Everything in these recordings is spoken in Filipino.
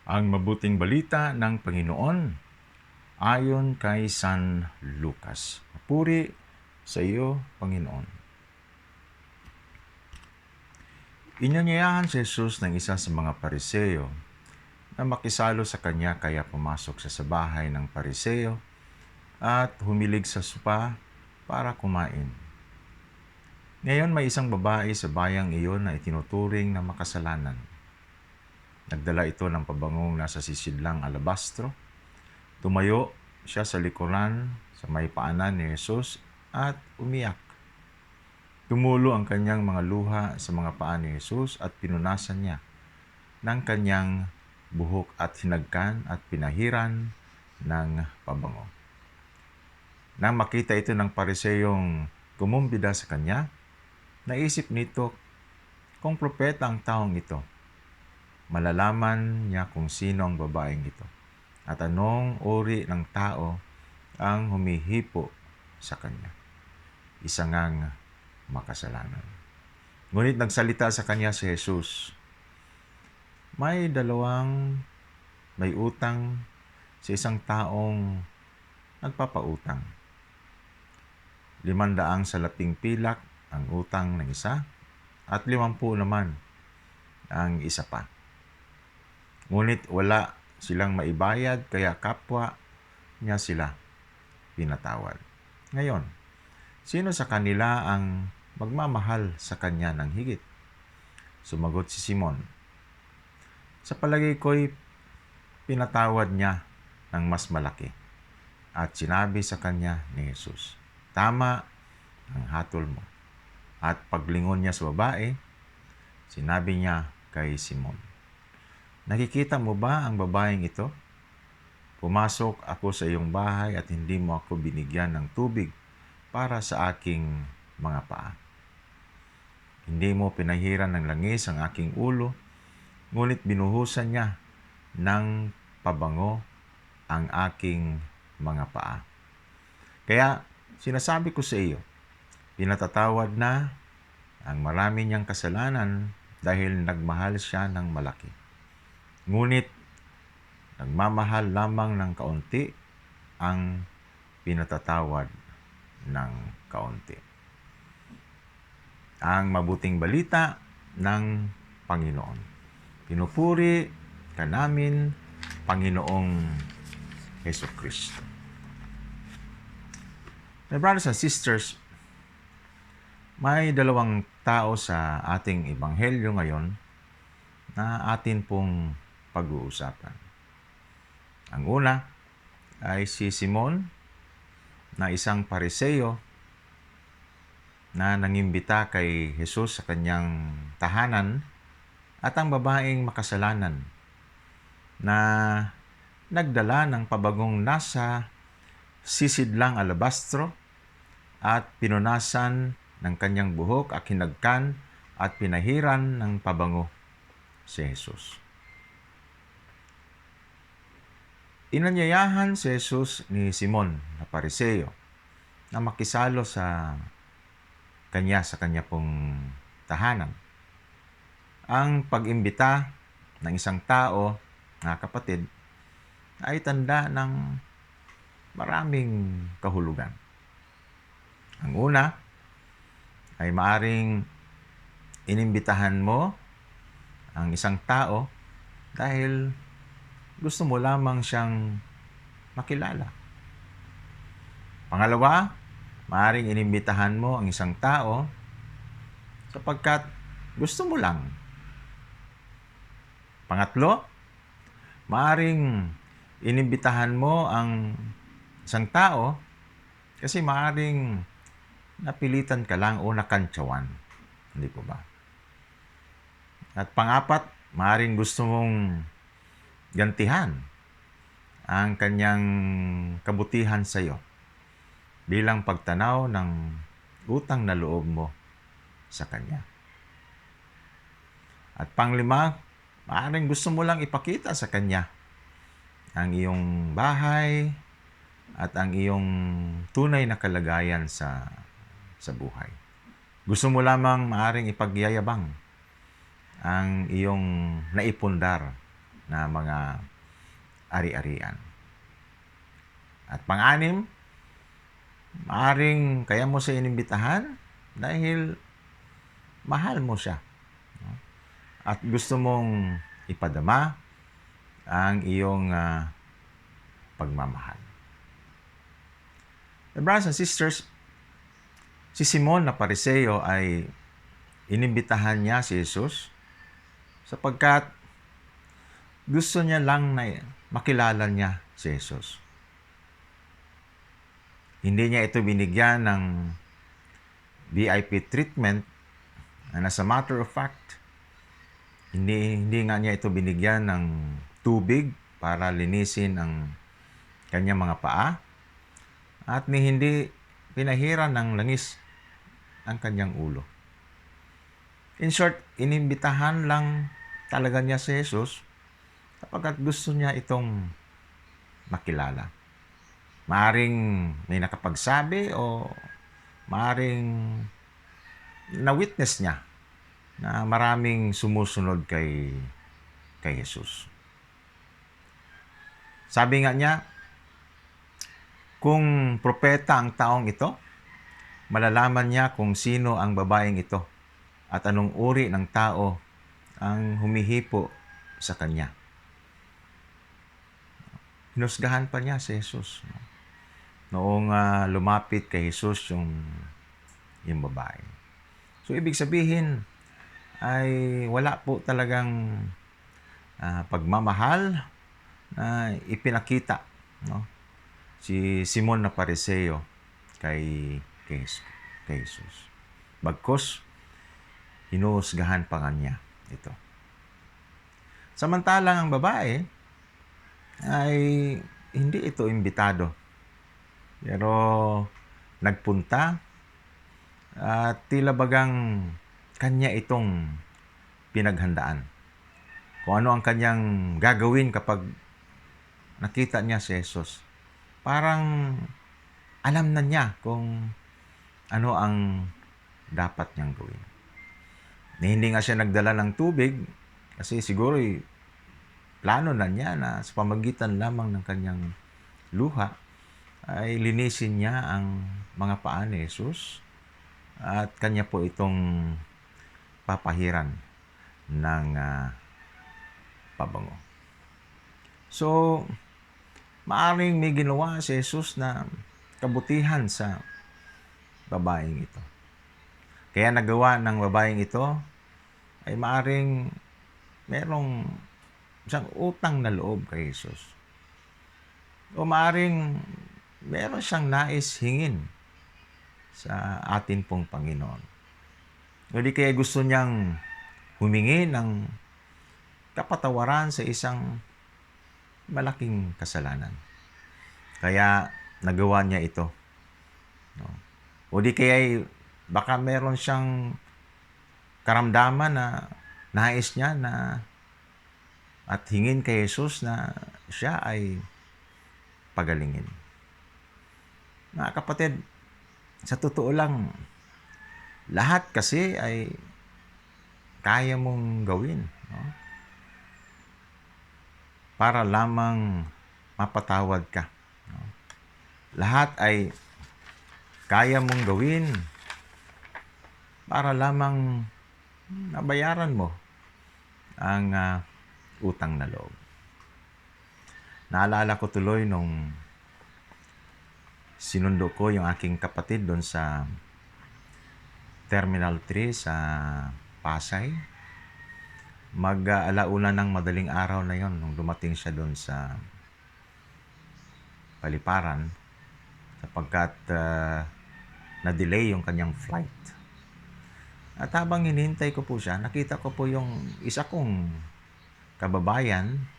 Ang mabuting balita ng Panginoon ayon kay San Lucas. Papuri sa iyo, Panginoon. Inanyayahan si Jesus ng isa sa mga Pariseo na makisalo sa kanya, kaya pumasok siya sa bahay ng Pariseo at humilig sa sopa para kumain. Ngayon may isang babae sa bayang iyon na itinuturing na makasalanan. Nagdala ito ng pabangong nasa sisidlang alabastro. Tumayo siya sa likuran sa may paanan ni Jesus at umiyak. Tumulo ang kanyang mga luha sa mga paa ni Jesus at pinunasan niya ng kanyang buhok at hinagkan at pinahiran ng pabango. Nang makita ito ng Pariseyong kumumbida sa kanya, naisip nito kung propeta ang taong ito. Malalaman niya kung sino ang babaeng ito at anong uri ng tao ang humihipo sa kanya. Isa ngang makasalanan. Ngunit nagsalita sa kanya si Jesus. May utang sa isang taong nagpapautang. 500 salaping pilak ang utang ng isa at 50 naman ang isa pa. Ngunit wala silang maibayad, kaya kapwa niya sila pinatawad. Ngayon, sino sa kanila ang magmamahal sa kanya ng higit? Sumagot si Simon. Sa palagay ko'y pinatawad niya ng mas malaki. At sinabi sa kanya ni Jesus, tama ang hatol mo. At paglingon niya sa babae, sinabi niya kay Simon, nakikita mo ba ang babaeng ito? Pumasok ako sa iyong bahay at hindi mo ako binigyan ng tubig para sa aking mga paa. Hindi mo pinahiran ng langis ang aking ulo, ngunit binuhusan niya ng pabango ang aking mga paa. Kaya sinasabi ko sa iyo, pinatatawad na ang marami niyang kasalanan dahil nagmahal siya ng malaki. Ngunit nagmamahal lamang ng kaunti ang pinatatawad ng kaunti. Ang mabuting balita ng Panginoon. Pinupuri ka namin, Panginoong Jesucristo. My brothers and sisters, may dalawang tao sa ating ebanghelyo ngayon na atin pong pag-uusapan. Ang una ay si Simon, na isang Pariseo na nangimbita kay Jesus sa kanyang tahanan, at ang babaeng makasalanan na nagdala ng pabagong nasa sisidlang alabastro at pinunasan ng kanyang buhok at hinagkan at pinahiran ng pabango si Jesus. Inanyayahan si Jesus ni Simon na Pariseo na makisalo sa kanya pong tahanan. Ang pag-imbita ng isang tao, na kapatid, ay tanda ng maraming kahulugan. Ang una ay maaring inimbitahan mo ang isang tao dahil gusto mo lamang siyang makilala. Pangalawa, maaring inimbitahan mo ang isang tao sapagkat gusto mo lang. Pangatlo, maaring inimbitahan mo ang isang tao kasi maaring napilitan ka lang o nakantsawan. Hindi po ba? At pangapat, maaring gusto mong gantihan ang kanyang kabutihan sa iyo bilang pagtanaw ng utang na loob mo sa kanya. At panglima, maaaring gusto mo lang ipakita sa kanya ang iyong bahay at ang iyong tunay na kalagayan sa buhay. Gusto mo lamang maaaring ipagyayabang ang iyong naipundar na mga ari-arian. At pang-anim, maaring kaya mo siya inimbitahan dahil mahal mo siya. At gusto mong ipadama ang iyong pagmamahal. Brothers and sisters, si Simon na Pariseo ay inimbitahan niya si Jesus sapagkat gusto niya lang na makilala niya si Jesus. Hindi niya ito binigyan ng VIP treatment, and as a matter of fact, hindi nga niya ito binigyan ng tubig para linisin ang kanyang mga paa, at hindi pinahiran ng langis ang kanyang ulo. In short, inimbitahan lang talaga niya si Jesus sapagkat gusto niya itong makilala. Maaring may nakapagsabi o maaring na-witness niya na maraming sumusunod kay Jesus. Sabi nga niya, kung propeta ang taong ito, malalaman niya kung sino ang babaeng ito at anong uri ng tao ang humihipo sa kanya. Hinusgahan pa niya si Jesus. Noong lumapit kay Jesus yung babae. So, ibig sabihin ay wala po talagang pagmamahal na ipinakita, no? Si Simon na Pariseo kay Jesus. Bagkus, hinuhusgahan pa nga niya ito. Samantalang ang babae ay hindi ito imbitado. Pero nagpunta at tila bagang kanya itong pinaghandaan. Kung ano ang kanyang gagawin kapag nakita niya si Jesus. Parang alam na niya kung ano ang dapat niyang gawin. Hindi nga siya nagdala ng tubig kasi siguro plano na niya na sa pamagitan lamang ng kanyang luha ay linisin niya ang mga paa ni Jesus at kanya po itong papahiran ng pabango. So, maaring may ginawa si Jesus na kabutihan sa babaeng ito. Kaya nagawa ng babaeng ito ay maaring merong isang utang na loob kay Jesus. O maaring meron siyang nais hingin sa atin pong Panginoon. O di kaya gusto niyang humingi ng kapatawaran sa isang malaking kasalanan. Kaya nagawa niya ito. No? O di kaya baka meron siyang karamdaman na nais niya na at hingin kay Jesus na siya ay pagalingin. Mga kapatid, sa totoo lang, lahat kasi ay kaya mong gawin, no? Para lamang mapatawad ka. No? Lahat ay kaya mong gawin para lamang nabayaran mo ang utang na loob. Naalala ko tuloy nung sinundo ko yung aking kapatid doon sa Terminal 3 sa Pasay. Mag-alauna ng madaling araw na yon nung dumating siya doon sa Paliparan sapagkat na-delay yung kanyang flight. At habang hinihintay ko po siya, nakita ko po yung isa kong kababayan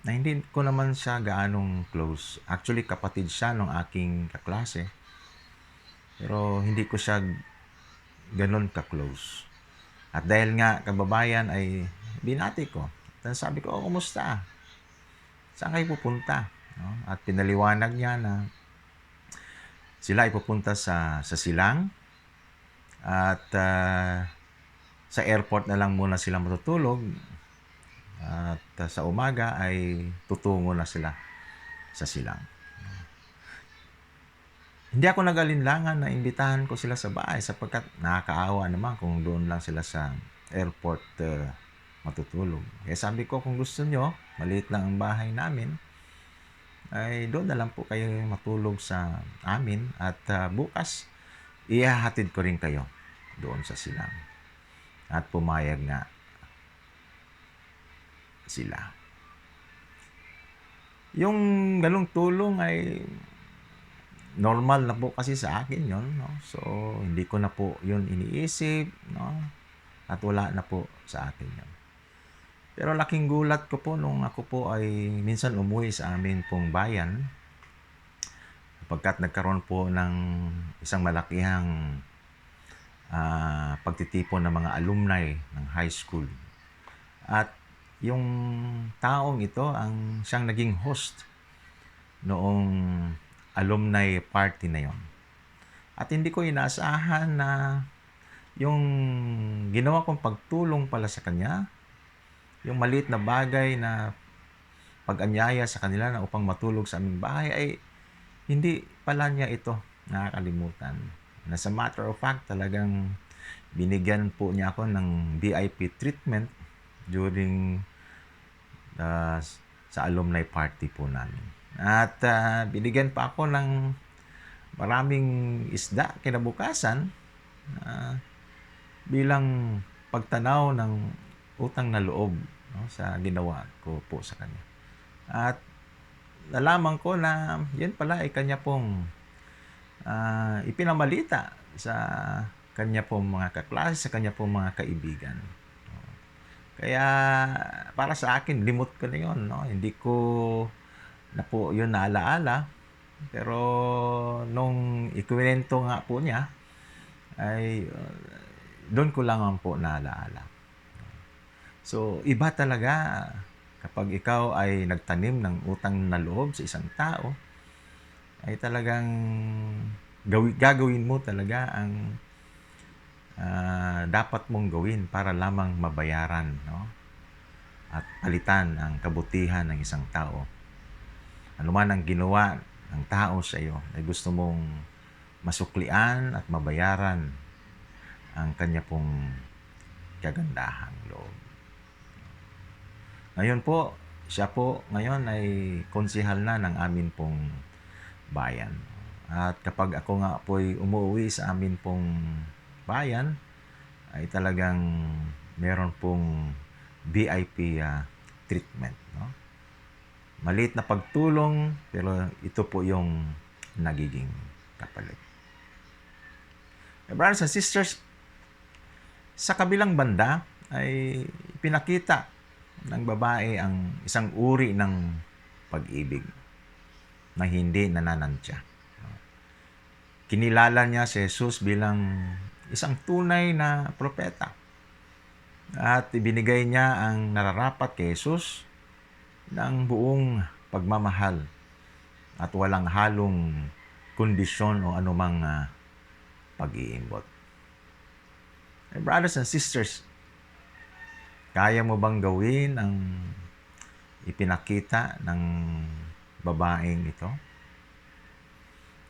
na hindi ko naman siya gaanong close. Actually, kapatid siya ng aking kaklase. Pero hindi ko siya ganun ka-close. At dahil nga kababayan ay binati ko. At sabi ko, kumusta? Saan kayo pupunta? No? At pinaliwanag niya na sila ay pupunta sa Silang. At sa airport na lang muna sila matutulog. At sa umaga ay tutungo na sila sa silang. Hindi ako nag-alinlangan na imbitahan ko sila sa bahay sapagkat nakakaawa naman kung doon lang sila sa airport matutulog. Kaya sabi ko, kung gusto nyo, maliit lang ang bahay namin, ay doon na lang po kayo matulog sa amin at bukas ihahatid ko rin kayo doon sa silang. At pumayag nga sila. Yung ganong tulong ay normal na po kasi sa akin yon, no? So, hindi ko na po yun iniisip, no? At wala na po sa akin yun. Pero laking gulat ko po nung ako po ay minsan umuwi sa amin pong bayan sapagkat nagkaroon po ng isang malakihang pagtitipon ng mga alumni ng high school. At yung taong ito ang siyang naging host noong alumni party na yon. At hindi ko inaasahan na yung ginawa kong pagtulong pala sa kanya, yung maliit na bagay na pag-anyaya sa kanila na upang matulog sa aming bahay ay hindi pala niya ito nakakalimutan. Na sa matter of fact, talagang binigyan po niya ako ng VIP treatment during sa alumni party po namin. At binigyan pa ako ng maraming isda kinabukasan bilang pagtanaw ng utang na loob, no, sa ginawa ko po sa kanya. At nalaman ko na yun pala ay kanya pong ipinamalita sa kanya pong mga kaklase, sa kanya pong mga kaibigan. Kaya para sa akin, limot ko na yun, no? Hindi ko na po yun naalaala. Pero nung ikwento nga po niya, ay doon ko lang po naalaala. So, iba talaga kapag ikaw ay nagtanim ng utang na loob sa isang tao, ay talagang gagawin mo talaga ang dapat mong gawin para lamang mabayaran, no? At palitan ang kabutihan ng isang tao. Ano man ang ginawa ng tao sa iyo, ay gusto mong masuklian at mabayaran ang kanya pong kagandahang loob. Ngayon po, siya po ngayon ay konsehal na ng amin pong bayan. At kapag ako nga po ay umuwi sa amin pong bayan, ay talagang meron pong VIP treatment, no? Maliit na pagtulong, pero ito po yung nagiging kapalit. Brothers and sisters, sa kabilang banda ay pinakita ng babae ang isang uri ng pag-ibig na hindi nananantya. Kinilala niya si Jesus bilang isang tunay na propeta. At ibinigay niya ang nararapat kay Jesus ng buong pagmamahal at walang halong kondisyon o anumang pag-iimbot. Brothers and sisters, kaya mo bang gawin ang ipinakita ng babaeng ito?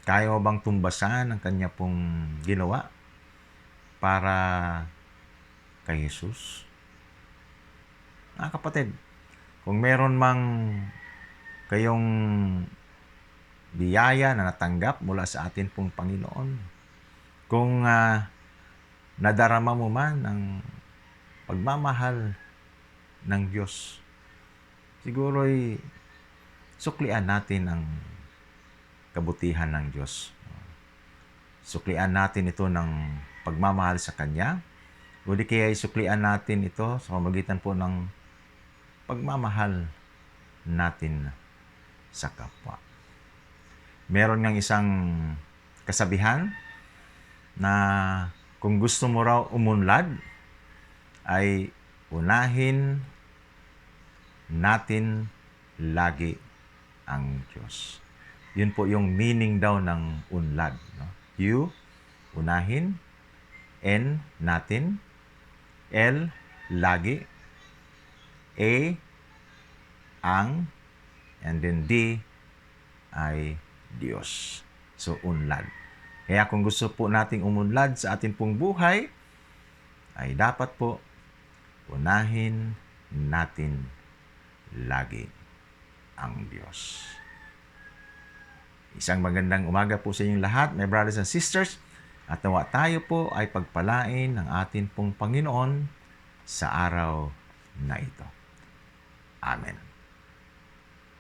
Kaya mo bang tumbasan ang kanya pong ginawa para kay Jesus? Kapatid, kung meron mang kayong biyaya na natanggap mula sa atin pong Panginoon, kung nadarama mo man ang pagmamahal ng Diyos, siguro'y suklian natin ang kabutihan ng Diyos. Suklian natin ito ng pagmamahal sa Kanya, o di kaya suklian natin ito sa pamamagitan po ng pagmamahal natin sa kapwa. Meron ngang isang kasabihan na kung gusto mo raw umunlad, ay unahin natin lagi ang Diyos. Yun po yung meaning daw ng unlad, no? You, unahin, N, natin, L, lagi, A, ang, and then D ay Diyos. So, unlad. Kaya kung gusto po nating umunlad sa ating pong buhay, ay dapat po unahin natin lagi ang Diyos. Isang magandang umaga po sa inyong lahat, my brothers and sisters, at nawa tayo po ay pagpalain ng ating pong Panginoon sa araw na ito. Amen.